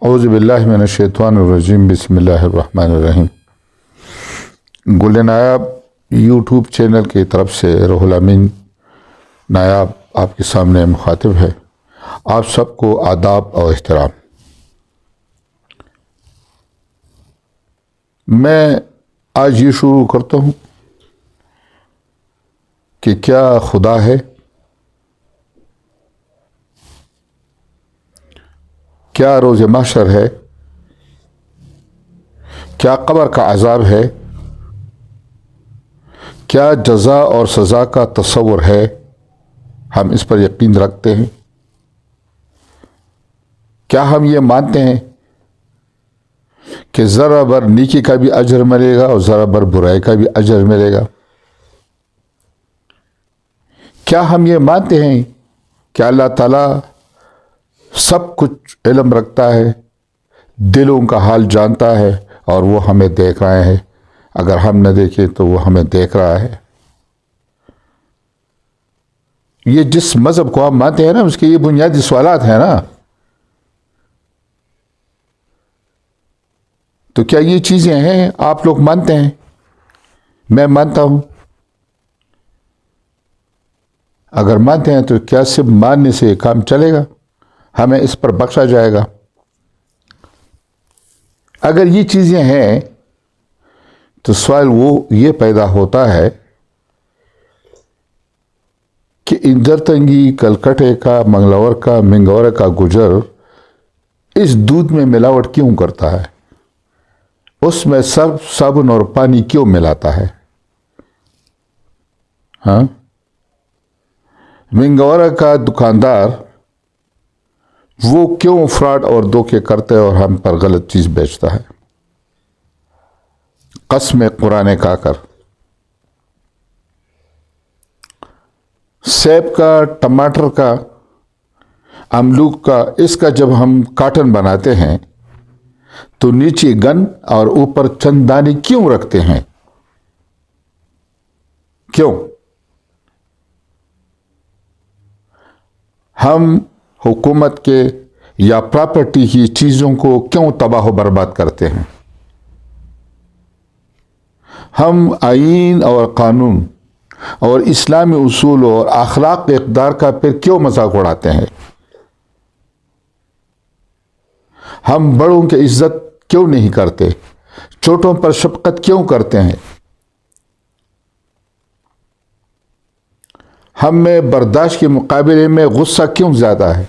اعوذ باللہ من الشیطان الرجیم بسم اللہ الرحمن الرحیم۔ گل نایاب یوٹیوب چینل کی طرف سے روح الامین نایاب آپ کے سامنے مخاطب ہے۔ آپ سب کو آداب اور احترام۔ میں آج یہ شروع کرتا ہوں کہ کیا خدا ہے؟ کیا روز محشر ہے؟ کیا قبر کا عذاب ہے؟ کیا جزا اور سزا کا تصور ہے؟ ہم اس پر یقین رکھتے ہیں؟ کیا ہم یہ مانتے ہیں کہ ذرہ بر نیکی کا بھی اجر ملے گا اور ذرہ بر برائی کا بھی اجر ملے گا؟ کیا ہم یہ مانتے ہیں کہ اللہ تعالیٰ سب کچھ علم رکھتا ہے، دلوں کا حال جانتا ہے اور وہ ہمیں دیکھ رہا ہے؟ اگر ہم نہ دیکھیں تو وہ ہمیں دیکھ رہا ہے۔ یہ جس مذہب کو ہم مانتے ہیں نا، اس کے یہ بنیادی سوالات ہیں نا۔ تو کیا یہ چیزیں ہیں آپ لوگ مانتے ہیں؟ میں مانتا ہوں۔ اگر مانتے ہیں تو کیا صرف ماننے سے کام چلے گا؟ ہمیں اس پر بخشا جائے گا؟ اگر یہ چیزیں ہیں تو سوال وہ یہ پیدا ہوتا ہے کہ اندرتنگی کلکٹے کا منگلور کا منگور کا گجر اس دودھ میں ملاوٹ کیوں کرتا ہے؟ اس میں صابن اور پانی کیوں ملاتا ہے؟ ہاں، منگورا کا دکاندار وہ کیوں فراڈ اور دھوکے کرتے اور ہم پر غلط چیز بیچتا ہے؟ قسم قرآن کا کر، سیب کا، ٹماٹر کا، املوک کا، اس کا جب ہم کاٹن بناتے ہیں تو نیچے گن اور اوپر چند دانے کیوں رکھتے ہیں؟ کیوں؟ ہم حکومت کے یا پراپرٹی کی چیزوں کو کیوں تباہ و برباد کرتے ہیں؟ ہم آئین اور قانون اور اسلامی اصول اور اخلاق کے اقدار کا پھر کیوں مذاق اڑاتے ہیں؟ ہم بڑوں کی عزت کیوں نہیں کرتے؟ چھوٹوں پر شفقت کیوں کرتے ہیں؟ ہم میں برداشت کے مقابلے میں غصہ کیوں زیادہ ہے؟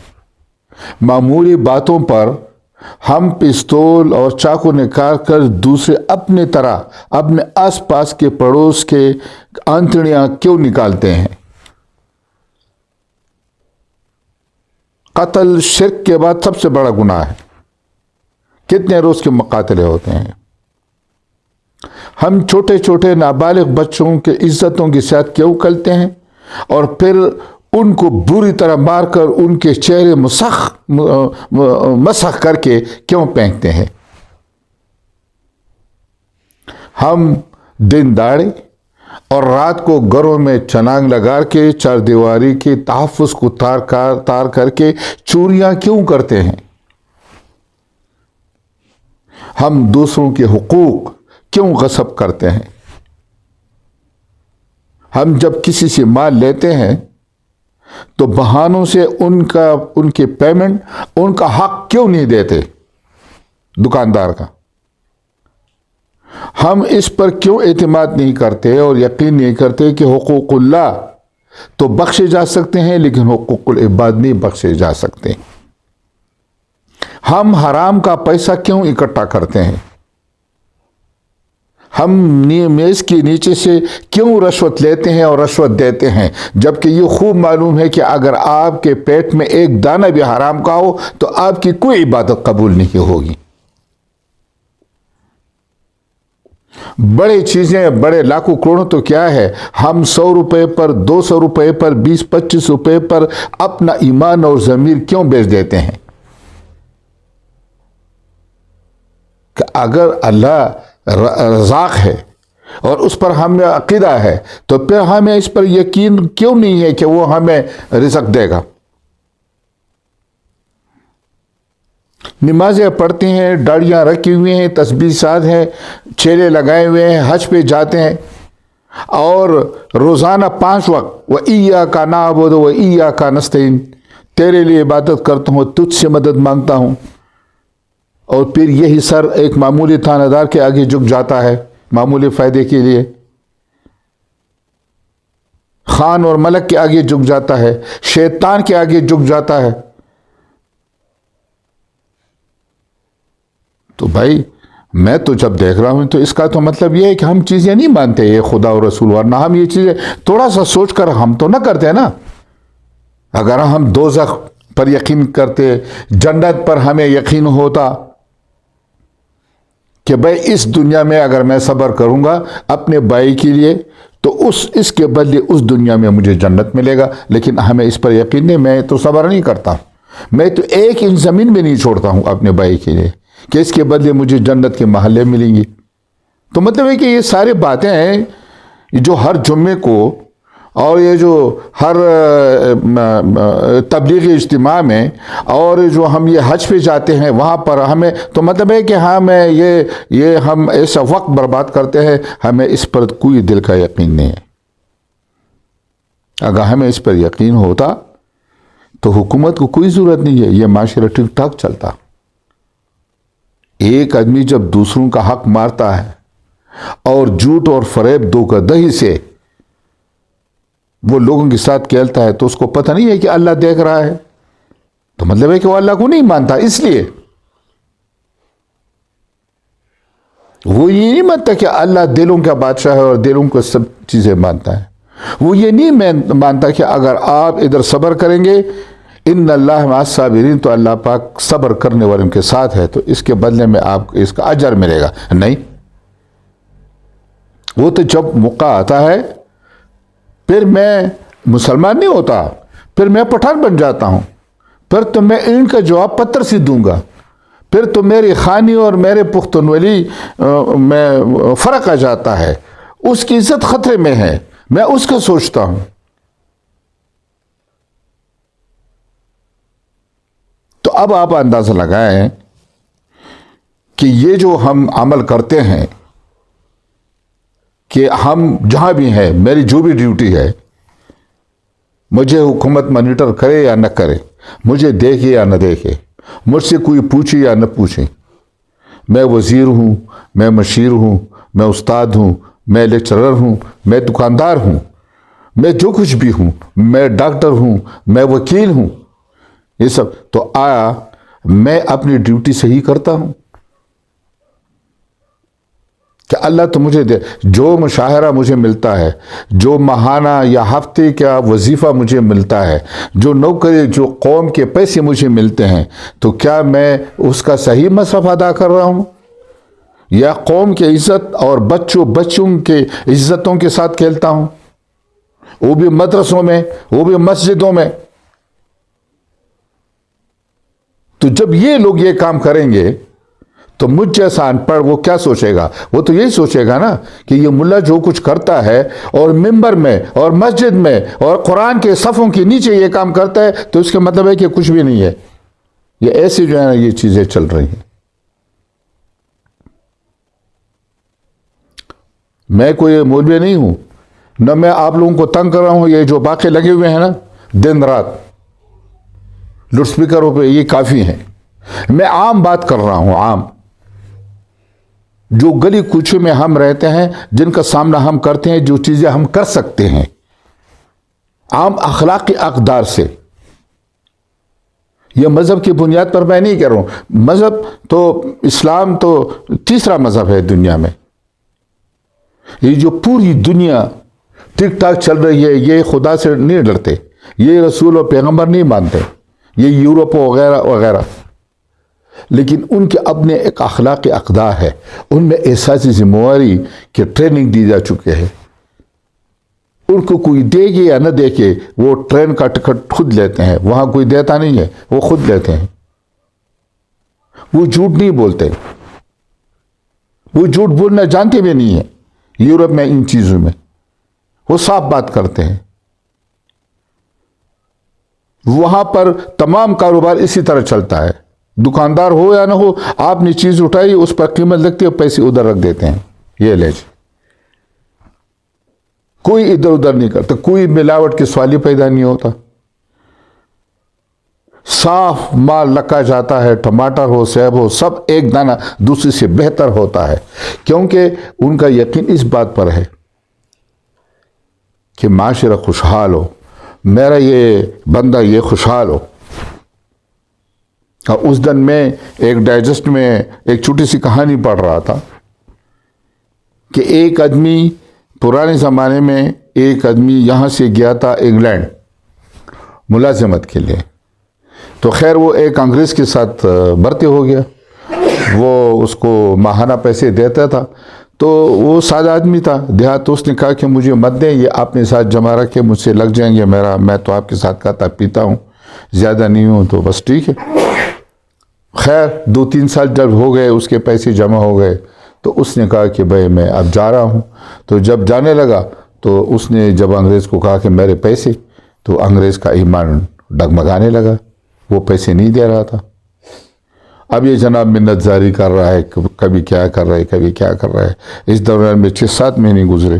معمولی باتوں پر ہم پستول اور چاقو نکال کر دوسرے اپنے طرح اپنے آس پاس کے پڑوس کے آنتڑیاں کیوں نکالتے ہیں؟ قتل شرک کے بعد سب سے بڑا گناہ ہے۔ کتنے روز کے مقاتلے ہوتے ہیں؟ ہم چھوٹے چھوٹے نابالغ بچوں کے عزتوں کے ساتھ کیوں کلتے ہیں اور پھر ان کو بری طرح مار کر ان کے چہرے مسخ کر کے کیوں پھینکتے ہیں؟ ہم دن داڑے اور رات کو گھروں میں چنانگ لگا کے چار دیواری کے تحفظ کو تار کر کے چوریاں کیوں کرتے ہیں؟ ہم دوسروں کے حقوق کیوں غصب کرتے ہیں؟ ہم جب کسی سے مال لیتے ہیں تو بہانوں سے ان کے پیمنٹ، ان کا حق کیوں نہیں دیتے دکاندار کا؟ ہم اس پر کیوں اعتماد نہیں کرتے اور یقین نہیں کرتے کہ حقوق اللہ تو بخشے جا سکتے ہیں لیکن حقوق العباد نہیں بخشے جا سکتے؟ ہم حرام کا پیسہ کیوں اکٹھا کرتے ہیں؟ ہم میز کے نیچے سے کیوں رشوت لیتے ہیں اور رشوت دیتے ہیں، جبکہ یہ خوب معلوم ہے کہ اگر آپ کے پیٹ میں ایک دانہ بھی حرام کا ہو تو آپ کی کوئی عبادت قبول نہیں ہوگی۔ بڑے چیزیں، بڑے لاکھوں کروڑوں تو کیا ہے، ہم 100 روپے پر، 200 روپے پر، 20-25 روپے پر اپنا ایمان اور ضمیر کیوں بیچ دیتے ہیں؟ کہ اگر اللہ رزاق ہے اور اس پر ہمیں عقیدہ ہے تو پھر ہمیں اس پر یقین کیوں نہیں ہے کہ وہ ہمیں رزق دے گا؟ نمازیں پڑھتے ہیں، داڑیاں رکھی ہوئی ہیں، تسبیح ساز ہیں، چیلے لگائے ہوئے ہیں، حج پہ جاتے ہیں، اور روزانہ 5 وقت وَإِيَّاكَ نَعْبُدُ وَإِيَّاكَ نَسْتَعِينُ، تیرے لیے عبادت کرتا ہوں، تجھ سے مدد مانگتا ہوں. اور پھر یہی سر ایک معمولی تھانہ دار کے آگے جھک جاتا ہے معمولی فائدے کے لیے، خان اور ملک کے آگے جھک جاتا ہے، شیطان کے آگے جھک جاتا ہے. تو بھائی میں تو جب دیکھ رہا ہوں تو اس کا تو مطلب یہ ہے کہ ہم چیزیں نہیں مانتے یہ خدا اور رسول، ورنہ ہم یہ چیزیں تھوڑا سا سوچ کر ہم تو نہ کرتے نا. اگر ہم دوزخ پر یقین کرتے، جنت پر ہمیں یقین ہوتا کہ بھائی اس دنیا میں اگر میں صبر کروں گا اپنے بھائی کے لیے تو اس کے بدلے اس دنیا میں مجھے جنت ملے گا، لیکن ہمیں اس پر یقین نہیں، میں تو صبر نہیں کرتا، میں تو ایک انچ زمین بھی نہیں چھوڑتا ہوں اپنے بھائی کے لیے کہ اس کے بدلے مجھے جنت کے محلے ملیں گی. تو مطلب ہے کہ یہ ساری باتیں ہیں جو ہر جمعے کو اور یہ جو ہر تبلیغی اجتماع میں اور جو ہم یہ حج پہ جاتے ہیں وہاں پر ہمیں تو مطلب ہے کہ ہمیں یہ ہم ایسا وقت برباد کرتے ہیں، ہمیں اس پر کوئی دل کا یقین نہیں ہے. اگر ہمیں اس پر یقین ہوتا تو حکومت کو کوئی ضرورت نہیں ہے، یہ معاشرہ ٹھیک ٹھاک چلتا. ایک آدمی جب دوسروں کا حق مارتا ہے اور جھوٹ اور فریب دھوکہ دہی سے وہ لوگوں کے ساتھ کھیلتا ہے تو اس کو پتہ نہیں ہے کہ اللہ دیکھ رہا ہے، تو مطلب ہے کہ وہ اللہ کو نہیں مانتا. اس لیے وہ یہ نہیں مانتا کہ اللہ دلوں کا بادشاہ ہے اور دلوں کو سب چیزیں مانتا ہے. وہ یہ نہیں مانتا کہ اگر آپ ادھر صبر کریں گے ان اللہ مع الصابرین تو اللہ پاک صبر کرنے والوں کے ساتھ ہے، تو اس کے بدلے میں آپ کو اس کا اجر ملے گا. نہیں، وہ تو جب موقع آتا ہے پھر میں مسلمان نہیں ہوتا، پھر میں پٹھان بن جاتا ہوں، پھر تو میں ان کا جواب پتھر سے دوں گا، پھر تو میری خانی اور میرے پختونولی میں فرق آ جاتا ہے، اس کی عزت خطرے میں ہے، میں اس کا سوچتا ہوں. تو اب آپ اندازہ لگائیں کہ یہ جو ہم عمل کرتے ہیں کہ ہم جہاں بھی ہیں، میری جو بھی ڈیوٹی ہے، مجھے حکومت مانیٹر کرے یا نہ کرے، مجھے دیکھے یا نہ دیکھے، مجھ سے کوئی پوچھے یا نہ پوچھے، میں وزیر ہوں، میں مشیر ہوں، میں استاد ہوں، میں لیکچرر ہوں، میں دکاندار ہوں، میں جو کچھ بھی ہوں، میں ڈاکٹر ہوں، میں وکیل ہوں، یہ سب تو آیا میں اپنی ڈیوٹی صحیح کرتا ہوں کہ اللہ تو مجھے دے، جو مشاہرہ مجھے ملتا ہے، جو ماہانہ یا ہفتے کا وظیفہ مجھے ملتا ہے، جو نوکری، جو قوم کے پیسے مجھے ملتے ہیں، تو کیا میں اس کا صحیح مصرف ادا کر رہا ہوں یا قوم کی عزت اور بچوں کے عزتوں کے ساتھ کھیلتا ہوں، وہ بھی مدرسوں میں، وہ بھی مسجدوں میں؟ تو جب یہ لوگ یہ کام کریں گے تو مجھ جیسا ان پڑھ وہ کیا سوچے گا؟ وہ تو یہی سوچے گا نا کہ یہ ملا جو کچھ کرتا ہے اور ممبر میں اور مسجد میں اور قرآن کے صفوں کے نیچے یہ کام کرتا ہے تو اس کا مطلب ہے کہ کچھ بھی نہیں ہے. یہ ایسی جو ہے نا یہ چیزیں چل رہی ہیں. میں کوئی مولوی نہیں ہوں، نہ میں آپ لوگوں کو تنگ کر رہا ہوں. یہ جو باقی لگے ہوئے ہیں نا دن رات لاؤڈ سپیکروں پہ، یہ کافی ہیں. میں عام بات کر رہا ہوں، عام جو گلی کوچے میں ہم رہتے ہیں، جن کا سامنا ہم کرتے ہیں، جو چیزیں ہم کر سکتے ہیں عام اخلاقی اقدار سے. یہ مذہب کی بنیاد پر میں نہیں کہہ رہا ہوں. مذہب تو اسلام تو تیسرا مذہب ہے دنیا میں. یہ جو پوری دنیا ٹھیک ٹھاک چل رہی ہے، یہ خدا سے نہیں ڈرتے، یہ رسول اور پیغمبر نہیں مانتے، یہ یورپ وغیرہ وغیرہ، لیکن ان کے اپنے ایک اخلاقی اقدار ہے، ان میں احساسی ذمہ کی ٹریننگ دی جا چکے ہے. ان کو کوئی دے گے یا نہ دے کے وہ ٹرین کا ٹکٹ خود لیتے ہیں، وہاں کوئی دیتا نہیں ہے، وہ خود لیتے ہیں. وہ جھوٹ نہیں بولتے، وہ جھوٹ بولنا جانتے بھی نہیں ہیں. یورپ میں ان چیزوں میں وہ صاف بات کرتے ہیں. وہاں پر تمام کاروبار اسی طرح چلتا ہے. دکاندار ہو یا نہ ہو، آپ نے چیز اٹھائی، اس پر قیمت لگتی ہے، پیسے ادھر رکھ دیتے ہیں، یہ لے جی، کوئی ادھر ادھر نہیں کرتا، کوئی ملاوٹ کی سوال ہی پیدا نہیں ہوتا، صاف مال رکھا جاتا ہے، ٹماٹر ہو، سیب ہو، سب ایک دانہ دوسرے سے بہتر ہوتا ہے، کیونکہ ان کا یقین اس بات پر ہے کہ معاشرہ خوشحال ہو، میرا یہ بندہ یہ خوشحال ہو۔ اس دن میں ایک ڈائجسٹ میں ایک چھوٹی سی کہانی پڑھ رہا تھا کہ ایک آدمی پرانے زمانے میں ایک آدمی یہاں سے گیا تھا انگلینڈ ملازمت کے لیے، تو خیر وہ ایک انگریز کے ساتھ بھرتی ہو گیا، وہ اس کو ماہانہ پیسے دیتا تھا، تو وہ سادہ آدمی تھا دیہات، تو اس نے کہا کہ مجھے مت دیں، یہ اپنے ساتھ جمع رکھ کے مجھ سے لگ جائیں گے، میں تو آپ کے ساتھ کھاتا پیتا ہوں، زیادہ نہیں ہوں، تو بس ٹھیک ہے۔ خیر 2-3 سال جب ہو گئے، اس کے پیسے جمع ہو گئے، تو اس نے کہا کہ بھائی میں اب جا رہا ہوں، تو جب جانے لگا تو اس نے جب انگریز کو کہا کہ میرے پیسے، تو انگریز کا ایمان ڈگمگانے لگا، وہ پیسے نہیں دے رہا تھا۔ اب یہ جناب منت زاری کر رہا ہے، کبھی کیا کر رہا ہے، کبھی کیا کر رہا ہے، اس دوران میں 6-7 مہینے گزرے،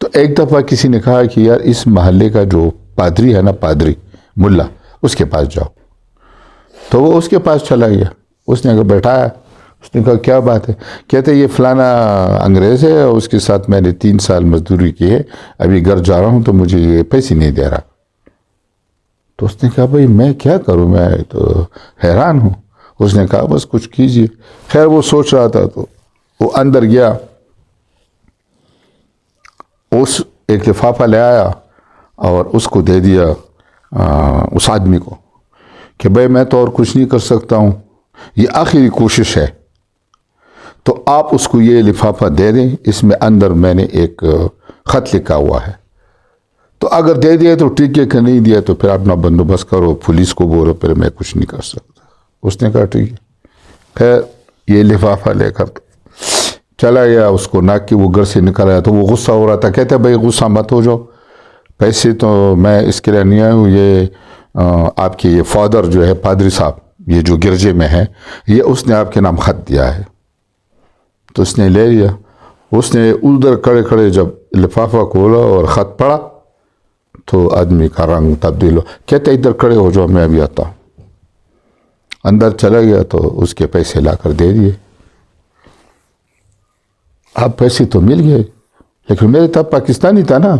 تو ایک دفعہ کسی نے کہا کہ یار اس محلے کا جو پادری ہے نا، پادری ملا، اس کے پاس جاؤ، تو وہ اس کے پاس چلا گیا، اس نے بیٹھایا، اس نے کہا کیا بات ہے، کہتے یہ فلانا انگریز ہے، اس کے ساتھ میں نے 3 سال مزدوری کی ہے، ابھی گھر جا رہا ہوں تو مجھے یہ پیسے نہیں دے رہا۔ تو اس نے کہا بھائی میں کیا کروں، میں تو حیران ہوں۔ اس نے کہا بس کچھ کیجئے۔ خیر وہ سوچ رہا تھا تو وہ اندر گیا، اس ایک لفافہ لے آیا اور اس کو دے دیا اس آدمی کو کہ بھائی میں تو اور کچھ نہیں کر سکتا ہوں، یہ آخری کوشش ہے، تو آپ اس کو یہ لفافہ دے دیں، اس میں اندر میں نے ایک خط لکھا ہوا ہے، تو اگر دے دیا تو ٹھیک ہے، کہ نہیں دیا تو پھر اپنا بندوبست کرو، پولیس کو بولو، پھر میں کچھ نہیں کر سکتا۔ اس نے کہا ٹھیک ہے۔ خیر یہ لفافہ لے کر چلا گیا، اس کو ناک کی وہ گھر سے نکل آیا تو وہ غصہ ہو رہا تھا، کہتے بھائی غصہ مت ہو جاؤ، پیسے تو میں اس کے لیے نہیں آیا ہوں، یہ آپ کے یہ فادر جو ہے پادری صاحب، یہ جو گرجے میں ہے، یہ اس نے آپ کے نام خط دیا ہے۔ تو اس نے لے لیا، اس نے ادھر کھڑے کھڑے جب لفافہ کھولا اور خط پڑھا تو آدمی کا رنگ تبدیل ہو، کہتے ادھر کھڑے ہو جاؤ میں ابھی آتا ہوں۔ اندر چلا گیا تو اس کے پیسے لا کر دے دیے۔ اب پیسے تو مل گئے، لیکن میرے تب پاکستانی تھا نا،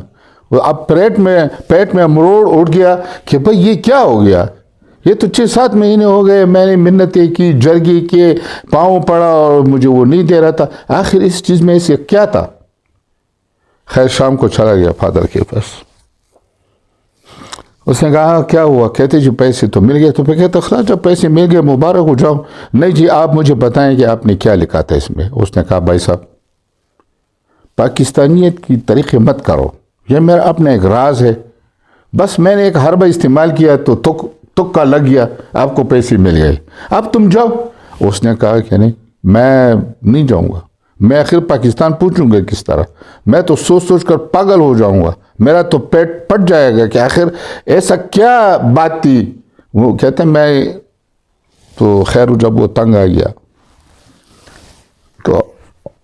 وہ اب پیٹ میں مروڑ اٹھ گیا کہ بھئی یہ کیا ہو گیا، یہ تو 6-7 مہینے ہو گئے، میں نے منتیں کی، جرگی کے، پاؤں پڑا اور مجھے وہ نہیں دے رہا تھا، آخر اس چیز میں سے کیا تھا۔ خیر شام کو چلا گیا فادر کے پاس، اس نے کہا کیا ہوا، کہتے جی پیسے تو مل گئے، تو پھر کہتا خلاص جب پیسے مل گئے مبارک ہو جاؤ، نہیں جی آپ مجھے بتائیں کہ آپ نے کیا لکھا تھا اس میں۔ اس نے کہا بھائی صاحب پاکستانیت کی طریقے مت کرو، یہ میرا اپنا ایک راز ہے، بس میں نے ایک حربہ استعمال کیا تو تکا لگ گیا، آپ کو پیسے مل گئے، اب تم جاؤ۔ اس نے کہا کہ نہیں میں نہیں جاؤں گا، میں آخر پاکستان پوچھوں گا کس طرح، میں تو سوچ سوچ کر پاگل ہو جاؤں گا، میرا تو پیٹ پٹ جائے گا کہ آخر ایسا کیا بات تھی۔ وہ کہتے ہیں میں تو خیر جب وہ تنگ آ گیا تو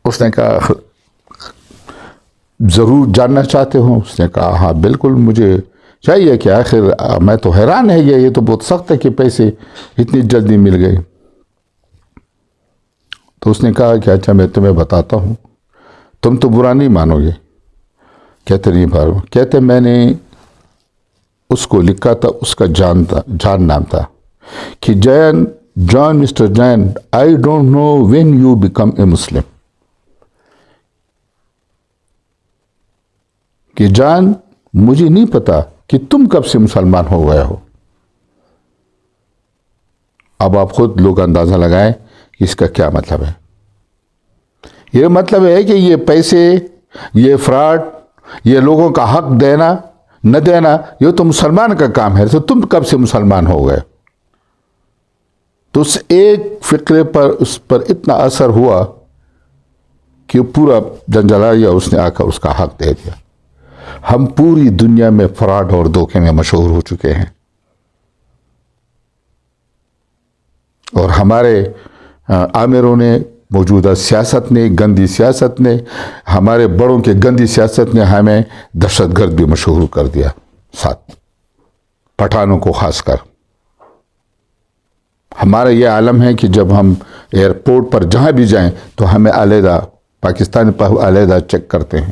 اس نے کہا ضرور جاننا چاہتے ہوں؟ اس نے کہا ہاں بالکل مجھے چاہیے کہ آخر میں تو حیران ہے، یہ تو بہت سخت ہے کہ پیسے اتنی جلدی مل گئے۔ تو اس نے کہا کہ اچھا میں تمہیں بتاتا ہوں، تم تو برا نہیں مانو گے۔ کہتے نہیں مانو، کہتے میں نے اس کو لکھا تھا، اس کا جان نام تھا کہ John mister John I don't know when you became a Muslim, کہ جان مجھے نہیں پتا کہ تم کب سے مسلمان ہو گئے ہو۔ اب آپ خود لوگ اندازہ لگائیں کہ اس کا کیا مطلب ہے۔ یہ مطلب ہے کہ یہ پیسے، یہ فراڈ، یہ لوگوں کا حق دینا نہ دینا، یہ تو مسلمان کا کام ہے، تو تم کب سے مسلمان ہو گئے؟ تو اس ایک فقرے پر اس پر اتنا اثر ہوا کہ پورا جنجلایا، اس نے آ کر اس کا حق دے دیا۔ ہم پوری دنیا میں فراڈ اور دھوکے میں مشہور ہو چکے ہیں۔ اور ہمارے آمروں نے، موجودہ سیاست نے، گندی سیاست نے، ہمارے بڑوں کے گندی سیاست نے ہمیں دہشت گرد بھی مشہور کر دیا، ساتھ پٹھانوں کو خاص کر۔ ہمارا یہ عالم ہے کہ جب ہم ایئرپورٹ پر جہاں بھی جائیں تو ہمیں علیحدہ، پاکستان پر علیحدہ چیک کرتے ہیں۔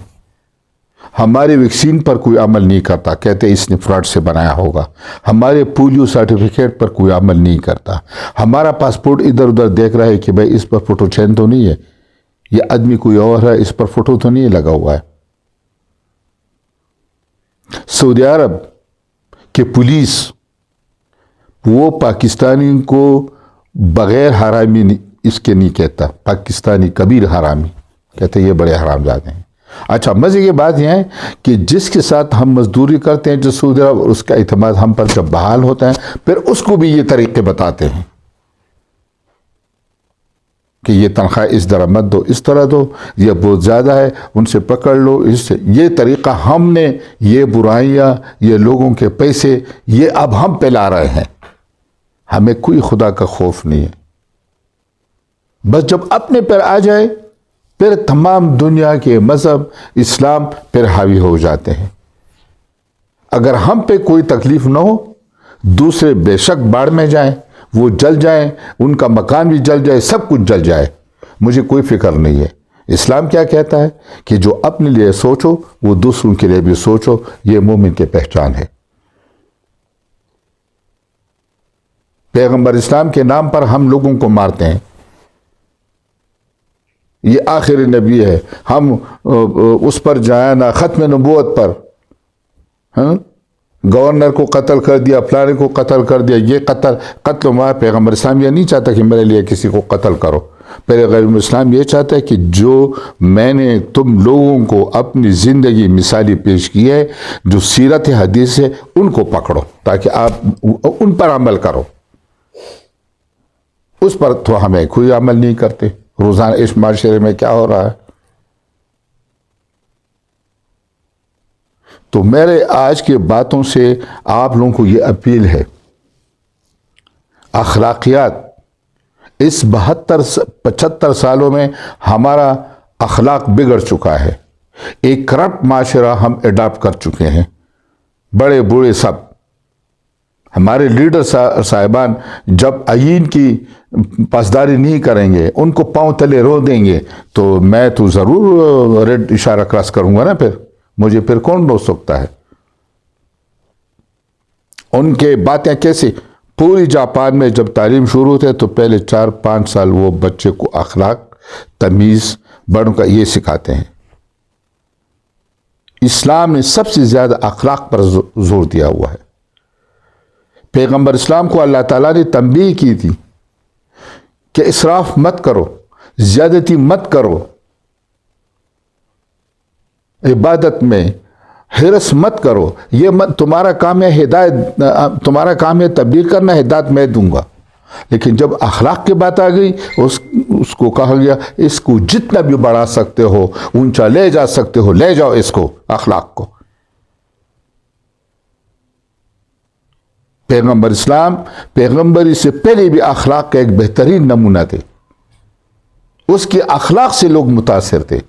ہمارے ویکسین پر کوئی عمل نہیں کرتا، کہتے اس نے فراڈ سے بنایا ہوگا۔ ہمارے پولیو سرٹیفکیٹ پر کوئی عمل نہیں کرتا۔ ہمارا پاسپورٹ ادھر ادھر دیکھ رہا ہے کہ بھئی اس پر فوٹو چین تو نہیں ہے، یہ آدمی کوئی اور ہے، اس پر فوٹو تو نہیں لگا ہوا ہے۔ سعودی عرب کی پولیس وہ پاکستانی کو بغیر حرامی اس کے نہیں کہتا، پاکستانی کبیر حرامی کہتے یہ بڑے حرام زادے ہیں۔ اچھا، مزے کی بات یہ ہے کہ جس کے ساتھ ہم مزدوری کرتے ہیں جو سعودی عرب، اس کا اعتماد ہم پر جب بحال ہوتا ہے پھر اس کو بھی یہ طریقے بتاتے ہیں کہ یہ تنخواہ اس طرح مت دو، اس طرح دو، یہ بہت زیادہ ہے، ان سے پکڑ لو، اس سے یہ طریقہ ہم نے، یہ برائیاں، یہ لوگوں کے پیسے، یہ اب ہم پہ لا رہے ہیں۔ ہمیں کوئی خدا کا خوف نہیں ہے، بس جب اپنے پر آ جائے پھر تمام دنیا کے مذہب اسلام پھر حاوی ہو جاتے ہیں۔ اگر ہم پہ کوئی تکلیف نہ ہو، دوسرے بے شک باڑ میں جائیں، وہ جل جائیں، ان کا مکان بھی جل جائے، سب کچھ جل جائے، مجھے کوئی فکر نہیں ہے۔ اسلام کیا کہتا ہے کہ جو اپنے لیے سوچو وہ دوسروں کے لیے بھی سوچو، یہ مومن کی پہچان ہے۔ پیغمبر اسلام کے نام پر ہم لوگوں کو مارتے ہیں، یہ آخری نبی ہے، ہم اس پر جائیں نا، ختم نبوت پر گورنر کو قتل کر دیا، فلانے کو قتل کر دیا، یہ قتل ہوا۔ پیغمبر اسلام یہ نہیں چاہتا کہ میرے لیے کسی کو قتل کرو۔ پیغمبر اسلام یہ چاہتا ہے کہ جو میں نے تم لوگوں کو اپنی زندگی مثالی پیش کی ہے، جو سیرت حدیث ہے، ان کو پکڑو تاکہ آپ ان پر عمل کرو۔ اس پر تو ہمیں کوئی عمل نہیں کرتے۔ روزانہ اس معاشرے میں کیا ہو رہا ہے؟ تو میرے آج کے باتوں سے آپ لوگوں کو یہ اپیل ہے، اخلاقیات، اس 75 سالوں میں ہمارا اخلاق بگڑ چکا ہے۔ ایک کرپٹ معاشرہ ہم اڈاپٹ کر چکے ہیں، بڑے بوڑھے سب۔ ہمارے لیڈر صاحبان جب آئین کی پاسداری نہیں کریں گے، ان کو پاؤں تلے رو دیں گے، تو میں تو ضرور ریڈ اشارہ کراس کروں گا نا، پھر مجھے پھر کون روک سکتا ہے؟ ان کے باتیں کیسی؟ پوری جاپان میں جب تعلیم شروع ہوتے تو پہلے 4-5 سال وہ بچے کو اخلاق، تمیز، بڑوں کا یہ سکھاتے ہیں۔ اسلام نے سب سے زیادہ اخلاق پر زور دیا ہوا ہے۔ پیغمبر اسلام کو اللہ تعالیٰ نے تنبیہ کی تھی کہ اسراف مت کرو، زیادتی مت کرو، عبادت میں حرص مت کرو، یہ تمہارا کام ہے ہدایت، تمہارا کام ہے تبلیغ کرنا، ہدایت میں دوں گا۔ لیکن جب اخلاق کی بات آ گئی، اس کو کہا گیا اس کو جتنا بھی بڑھا سکتے ہو، اونچا لے جا سکتے ہو، لے جاؤ اس کو، اخلاق کو۔ پیغمبر اسلام پیغمبری سے پہلے بھی اخلاق کا ایک بہترین نمونہ تھے۔ اس کے اخلاق سے لوگ متاثر تھے،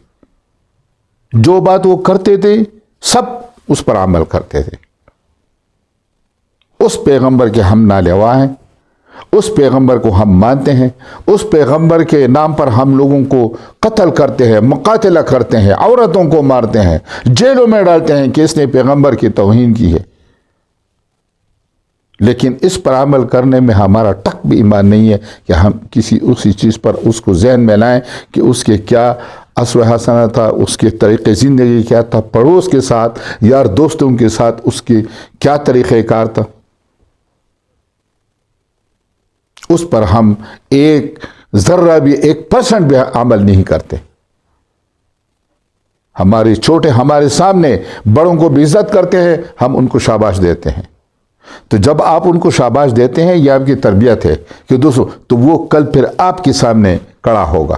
جو بات وہ کرتے تھے سب اس پر عمل کرتے تھے۔ اس پیغمبر کے ہم نالوا ہیں، اس پیغمبر کو ہم مانتے ہیں، اس پیغمبر کے نام پر ہم لوگوں کو قتل کرتے ہیں، مقاتلہ کرتے ہیں، عورتوں کو مارتے ہیں، جیلوں میں ڈالتے ہیں کہ اس نے پیغمبر کی توہین کی ہے۔ لیکن اس پر عمل کرنے میں ہمارا ٹک بھی ایمان نہیں ہے کہ ہم اسی چیز پر اس کو ذہن میں لائیں کہ اس کے کیا اسوہ حسنہ تھا، اس کے طریقے زندگی کیا تھا، پڑوس کے ساتھ، یار دوستوں کے ساتھ اس کے کیا طریقہ کار تھا۔ اس پر ہم ایک ذرہ بھی، 1% بھی عمل نہیں کرتے۔ ہمارے چھوٹے ہمارے سامنے بڑوں کو بھی عزت کرتے ہیں، ہم ان کو شاباش دیتے ہیں۔ تو جب آپ ان کو شاباش دیتے ہیں، یہ آپ کی تربیت ہے کہ دوستو، تو وہ کل پھر آپ کے سامنے کھڑا ہوگا۔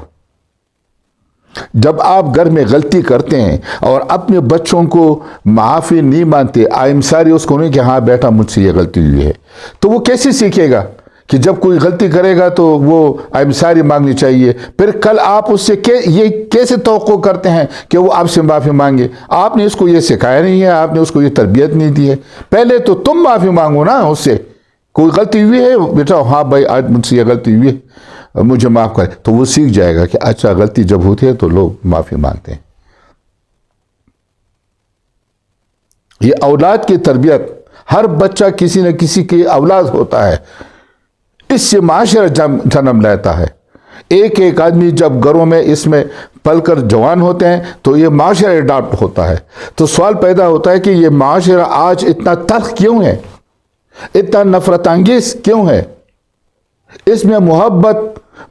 جب آپ گھر میں غلطی کرتے ہیں اور اپنے بچوں کو معافی نہیں مانتے، آئی ایم سوری اس کو نہیں کہ ہاں بیٹا مجھ سے یہ غلطی ہوئی ہے، تو وہ کیسے سیکھے گا کہ جب کوئی غلطی کرے گا تو وہ آئی ساری مانگنی چاہیے، پھر کل آپ اس سے یہ کیسے توقع کرتے ہیں کہ وہ آپ سے معافی مانگے؟ آپ نے اس کو یہ سکھایا نہیں ہے، آپ نے اس کو یہ تربیت نہیں دی ہے۔ پہلے تو تم معافی مانگو نا اس سے، کوئی غلطی ہوئی ہے بیٹا، ہاں بھائی آج مجھ سے یہ غلطی ہوئی ہے، مجھے معاف کرے، تو وہ سیکھ جائے گا کہ اچھا غلطی جب ہوتی ہے تو لوگ معافی مانگتے ہیں۔ یہ اولاد کی تربیت، ہر بچہ کسی نہ کسی کی اولاد ہوتا ہے، اس سے معاشرہ جنم لیتا ہے۔ ایک ایک آدمی جب گھروں میں اس میں پل کر جوان ہوتے ہیں تو یہ معاشرہ اڈاپٹ ہوتا ہے۔ تو سوال پیدا ہوتا ہے کہ یہ معاشرہ آج اتنا تلخ کیوں ہے، اتنا نفرت انگیز کیوں ہے؟ اس میں محبت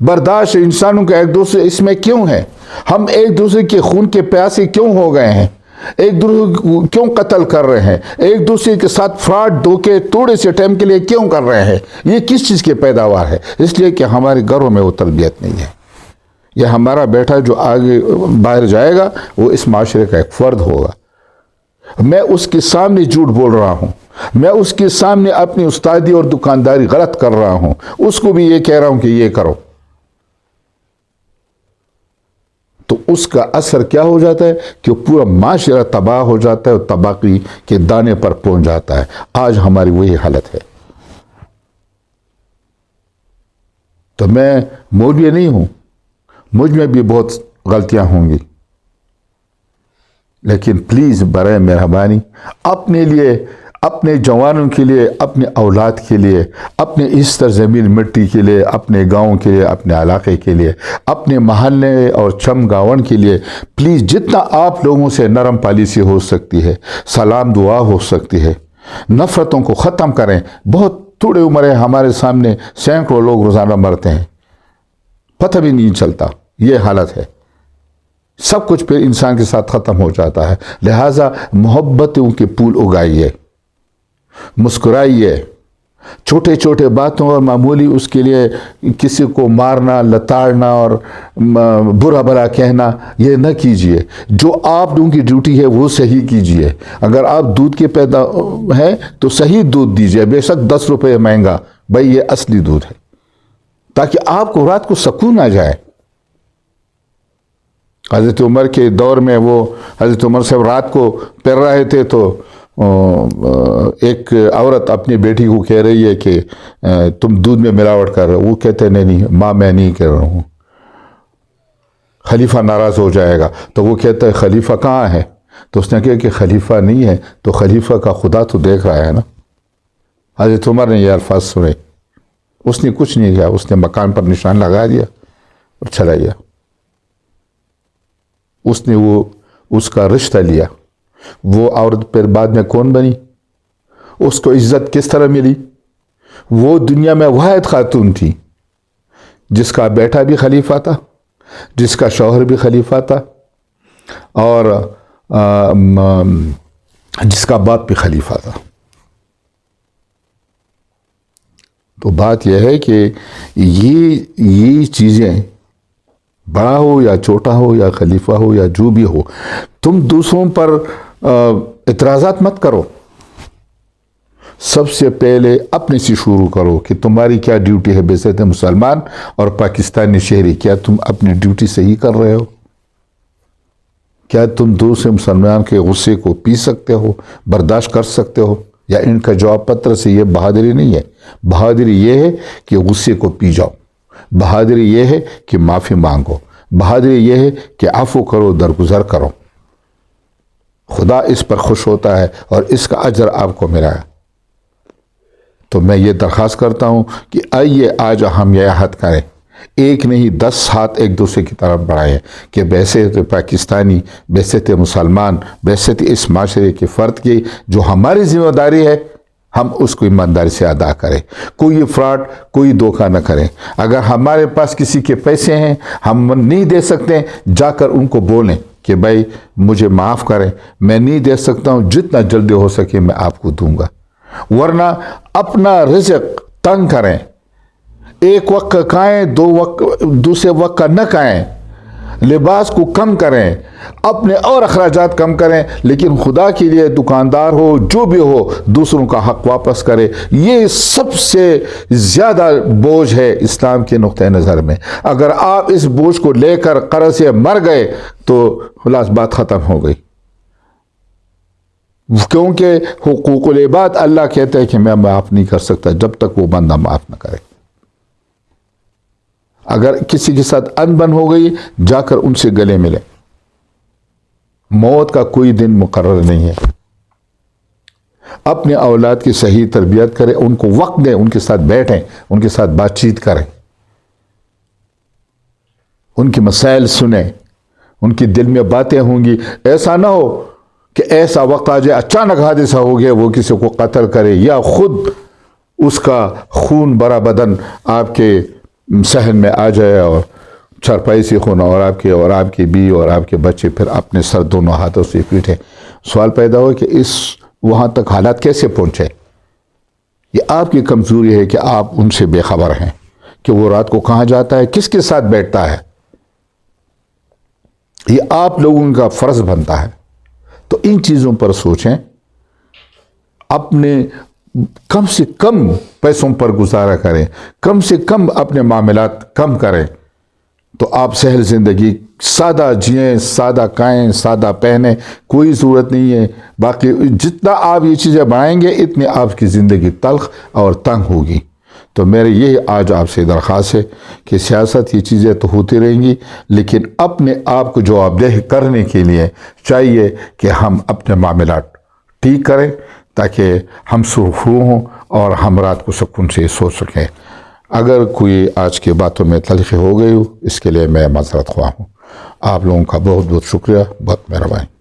برداشت انسانوں کے ایک دوسرے اس میں کیوں ہے؟ ہم ایک دوسرے کے خون کے پیاسے کیوں ہو گئے ہیں؟ ایک دوسرے کو کیوں قتل کر رہے ہیں؟ ایک دوسرے کے ساتھ فراڈ دھوکے تھوڑے سے ٹائم کے لیے کیوں کر رہے ہیں؟ یہ کس چیز کی پیداوار ہے؟ اس لیے کہ ہمارے گھروں میں وہ تربیت نہیں ہے۔ یہ ہمارا بیٹا جو آگے باہر جائے گا وہ اس معاشرے کا ایک فرد ہوگا۔ میں اس کے سامنے جھوٹ بول رہا ہوں، میں اس کے سامنے اپنی استادی اور دکانداری غلط کر رہا ہوں، اس کو بھی یہ کہہ رہا ہوں کہ یہ کرو، تو اس کا اثر کیا ہو جاتا ہے کہ پورا معاشرہ تباہ ہو جاتا ہے اور تباہی کے دانے پر پہنچ جاتا ہے۔ آج ہماری وہی حالت ہے۔ تو میں مولوی نہیں ہوں، مجھ میں بھی بہت غلطیاں ہوں گی، لیکن پلیز برائے مہربانی اپنے لیے، اپنے جوانوں کے لیے، اپنے اولاد کے لیے، اپنے اس سرزمین مٹی کے لیے، اپنے گاؤں کے لیے، اپنے علاقے کے لیے، اپنے محلے اور چم گاون کے لیے پلیز جتنا آپ لوگوں سے نرم پالیسی ہو سکتی ہے، سلام دعا ہو سکتی ہے، نفرتوں کو ختم کریں۔ بہت تھوڑے عمر ہے، ہمارے سامنے سینکڑوں لوگ روزانہ مرتے ہیں، پتہ بھی نہیں چلتا۔ یہ حالت ہے، سب کچھ پھر انسان کے ساتھ ختم ہو جاتا ہے۔ لہٰذا محبتوں کے پھول اگائیے، مسکرائیے، چھوٹے چھوٹے باتوں اور معمولی اس کے لیے کسی کو مارنا، لتاڑنا اور برا بھلا کہنا یہ نہ کیجئے۔ جو آپ لوگوں کی ڈیوٹی ہے وہ صحیح کیجئے۔ اگر آپ دودھ کے پیدا ہیں تو صحیح دودھ دیجئے، بے شک 10 روپے مہنگا، بھائی یہ اصلی دودھ ہے، تاکہ آپ کو رات کو سکون آ جائے۔ حضرت عمر کے دور میں وہ حضرت عمر صاحب رات کو پھر رہے تھے تو ایک عورت اپنی بیٹی کو کہہ رہی ہے کہ تم دودھ میں ملاوٹ کر رہے ہو۔ وہ کہتے نہیں ماں میں نہیں کہہ رہا ہوں، خلیفہ ناراض ہو جائے گا۔ تو وہ کہتا ہے خلیفہ کہاں ہے؟ تو اس نے کہا کہ خلیفہ نہیں ہے تو خلیفہ کا خدا تو دیکھ رہا ہے نا۔ حضرت عمر نے یہ الفاظ سنے، اس نے کچھ نہیں کیا، اس نے مکان پر نشان لگا دیا اور چلا گیا۔ اس نے اس کا رشتہ لیا۔ وہ عورت پھر بعد میں کون بنی؟ اس کو عزت کس طرح ملی؟ وہ دنیا میں واحد خاتون تھی جس کا بیٹا بھی خلیفہ تھا، جس کا شوہر بھی خلیفہ تھا، اور جس کا باپ بھی خلیفہ تھا۔ تو بات یہ ہے کہ یہ چیزیں بڑا ہو یا چھوٹا ہو یا خلیفہ ہو یا جو بھی ہو، تم دوسروں پر اعتراضات مت کرو، سب سے پہلے اپنے سے شروع کرو کہ تمہاری کیا ڈیوٹی ہے بحیثیت مسلمان اور پاکستانی شہری۔ کیا تم اپنی ڈیوٹی صحیح کر رہے ہو؟ کیا تم دوسرے مسلمان کے غصے کو پی سکتے ہو، برداشت کر سکتے ہو؟ یا ان کا جواب پتر سے یہ بہادری نہیں ہے۔ بہادری یہ ہے کہ غصے کو پی جاؤ، بہادری یہ ہے کہ معافی مانگو، بہادری یہ ہے کہ عفو کرو، درگزر کرو۔ خدا اس پر خوش ہوتا ہے اور اس کا اجر آپ کو ملا ہے۔ تو میں یہ درخواست کرتا ہوں کہ آئیے آج ہم یہ عہد کریں، ایک نہیں 10 ہاتھ ایک دوسرے کی طرف بڑھائیں کہ بحیثیت پاکستانی، بحیثیت مسلمان، بحیثیت اس معاشرے کے فرد کی جو ہماری ذمہ داری ہے ہم اس کو ایمانداری سے ادا کریں، کوئی فراڈ، کوئی دھوکہ نہ کریں۔ اگر ہمارے پاس کسی کے پیسے ہیں ہم نہیں دے سکتے، جا کر ان کو بولیں کہ بھائی مجھے معاف کریں، میں نہیں دے سکتا ہوں، جتنا جلدی ہو سکے میں آپ کو دوں گا۔ ورنہ اپنا رزق تنگ کریں، ایک وقت کھائیں، دوسرے وقت کا نہ کھائیں۔ لباس کو کم کریں، اپنے اور اخراجات کم کریں، لیکن خدا کے لیے دکاندار ہو جو بھی ہو دوسروں کا حق واپس کرے۔ یہ سب سے زیادہ بوجھ ہے اسلام کے نقطۂ نظر میں۔ اگر آپ اس بوجھ کو لے کر قرض سے مر گئے تو خلاص بات ختم ہو گئی، کیونکہ حقوق العباد اللہ کہتا ہے کہ میں معاف نہیں کر سکتا جب تک وہ بندہ معاف نہ کرے۔ اگر کسی کے ساتھ انبن ہو گئی جا کر ان سے گلے ملے، موت کا کوئی دن مقرر نہیں ہے۔ اپنے اولاد کی صحیح تربیت کریں، ان کو وقت دیں، ان کے ساتھ بیٹھیں، ان کے ساتھ بات چیت کریں، ان کے مسائل سنیں، ان کے دل میں باتیں ہوں گی۔ ایسا نہ ہو کہ ایسا وقت آ جائے اچانک حادثہ ہو گیا وہ کسی کو قتل کرے، یا خود اس کا خون بھرا بدن آپ کے صحن میں آ جائے اور چارپائی سے خون، اور آپ کی بیوی اور آپ کے بچے پھر اپنے سر دونوں ہاتھوں سے پیٹیں۔ سوال پیدا ہو کہ وہاں تک حالات کیسے پہنچے؟ یہ آپ کی کمزوری ہے کہ آپ ان سے بے خبر ہیں کہ وہ رات کو کہاں جاتا ہے، کس کے ساتھ بیٹھتا ہے۔ یہ آپ لوگوں کا فرض بنتا ہے۔ تو ان چیزوں پر سوچیں، اپنے کم سے کم پیسوں پر گزارا کریں، کم سے کم اپنے معاملات کم کریں، تو آپ سہل زندگی سادہ جئیں، سادہ کھائیں، سادہ پہنیں، کوئی ضرورت نہیں ہے۔ باقی جتنا آپ یہ چیزیں بڑھائیں گے اتنی آپ کی زندگی تلخ اور تنگ ہوگی۔ تو میرے یہ آج آپ سے درخواست ہے کہ سیاست یہ چیزیں تو ہوتی رہیں گی، لیکن اپنے آپ کو جواب دہ کرنے کے لیے چاہیے کہ ہم اپنے معاملات ٹھیک کریں تاکہ ہم سرخرو ہوں اور ہم رات کو سکون سے سو سکیں۔ اگر کوئی آج کی باتوں میں تلخی ہو گئی ہو اس کے لیے میں معذرت خواہ ہوں۔ آپ لوگوں کا بہت بہت شکریہ، بہت مہربانی۔